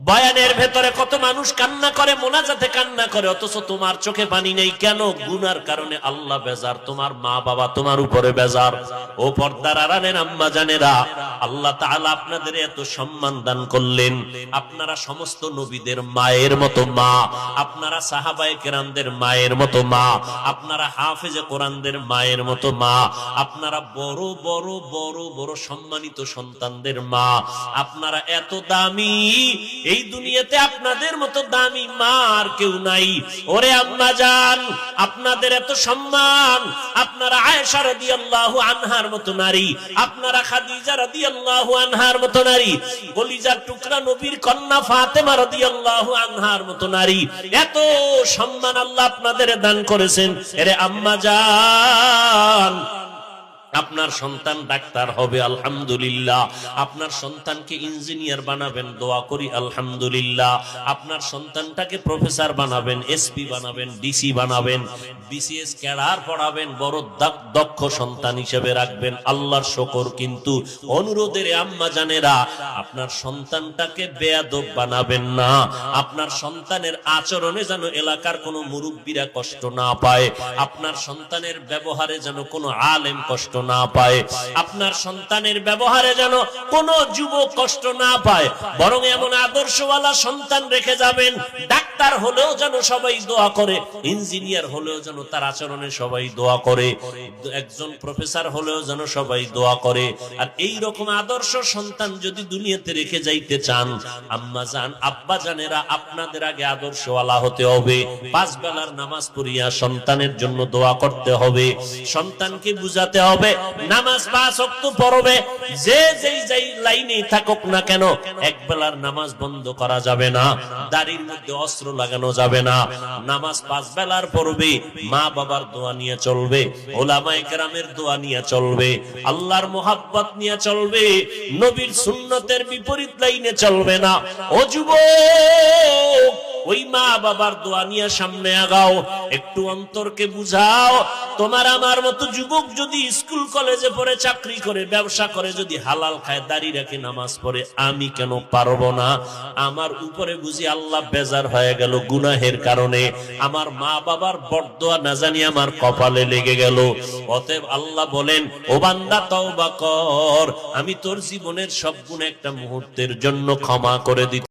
বয়ানের ভেতরে কত মানুষ কান্না করে, মোনাজাতে কান্না করে, অথচ তোমার চোখে পানি নেই কেন? গুনার কারণে আল্লাহ বেজার, তোমার মা বাবা তোমার উপরে বেজার। ও পর্দার আড়ালের আম্মা জানেরা, আল্লাহ তাআলা আপনাদের এত সম্মান দান করলেন। আপনারা সমস্ত নবীদের মায়ের মতো মা, আপনারা সাহাবায়ে কেরামদের মায়ের মতো মা, আপনারা হাফেজে কোরআনদের মায়ের মতো মা, আপনারা বড় বড় বড় বড় সম্মানিত সন্তানদের মা, আপনারা এত দামি, এই দুনিয়াতে আপনাদের মতো দামি মা আর কেউ নাই। ওরে আম্মা জান, আপনাদের এত সম্মান, আপনারা আয়েশা রাদিয়াল্লাহু আনহার মতো নারী, আপনারা খাদিজা রাদিয়াল্লাহু আনহার মতো নারী, কলিজার টুকরা নবীর কন্যা ফাতেমা রাদিয়াল্লাহু আনহার মতো নারী, এত সম্মান আল্লাহ আপনাদের দান করেছেন। এরে আম্মা জান, আপনার সন্তান ডাক্তার হবে আলহামদুলিল্লাহ, আপনার সন্তানকে ইঞ্জিনিয়ার বানাবেন, দোয়া করি আলহামদুলিল্লাহ, আপনার সন্তানটাকে প্রফেসর বানাবেন, এসপি বানাবেন, ডিসি বানাবেন, বিসিএস ক্যাডার পড়াবেন, বড় দক্ষ সন্তান হিসেবে রাখবেন, আল্লাহর শুকর। কিন্তু অনুরোধের আম্মা জানেরা, আপনার সন্তানটাকে বেয়াদব বানাবেন না। আপনার সন্তানের আচরণে যেন এলাকার কোনো মুরব্বীরা কষ্ট না পায়, আপনার সন্তানের ব্যবহারে যেন কোনো আলেম কষ্ট না পায়, আপনার সন্তানের ব্যবহারে যেন কোনো যুবক কষ্ট না পায়, বরং এমন আদর্শওয়ালা সন্তান রেখে যাবেন, ডাক্তার হলেও যেন সবাই দোয়া করে, ইঞ্জিনিয়ার হলেও যেন তার আচরণে সবাই দোয়া করে, একজন প্রফেসর হলেও যেন সবাই দোয়া করে। আর এই রকম আদর্শ সন্তান যদি দুনিয়াতে রেখে যাইতে চান, আম্মা জান আব্বা জানেরা, আপনাদের আগে আদর্শওয়ালা হতে হবে। 5 বেলার নামাজ পড়িয়া সন্তানের জন্য দোয়া করতে হবে, সন্তানকে বুঝাতে হবে নামাজ 5 ওয়াক্ত পড়বে, যে যেই লাইনেই থাকুক না কেন, এক বেলার নামাজ বন্ধ করা যাবে না, দাড়ির মধ্যে অস্ত্র লাগানো যাবে না, নামাজ 5 বেলার পড়বে, মা বাবার দোয়া নিয়ে চলবে, ওলামায়ে কেরামের দোয়া নিয়ে চলবে, আল্লাহর মোহাব্বত নিয়ে চলবে, নবীর সুন্নতের বিপরীত লাইনে চলবে না। ও যুবক, ওই মা বাবার দোয়া নিয়ে সামনে আগাও, একটু অন্তরকে বুঝাও। তোমার আমার মতো যুবক যদি স্কুল কলেজে পড়ে, চাকরি করে, ব্যবসা করে, যদি হালাল খায়, দাড়ি রাখে, নামাজ পড়ে, আমি কেন পারবো না? আমার উপরে বুঝি আল্লাহ বেজার হয়ে গেল গুনাহের কারণে, আমার মা বাবার বরদোয়া না জানি আমার কপালে লেগে গেল। অতএব আল্লাহ বলেন, ও বান্দা তওবা কর, আমি তোর জীবনের সব গুনাহ একটা মুহূর্তের জন্য ক্ষমা করে দিতে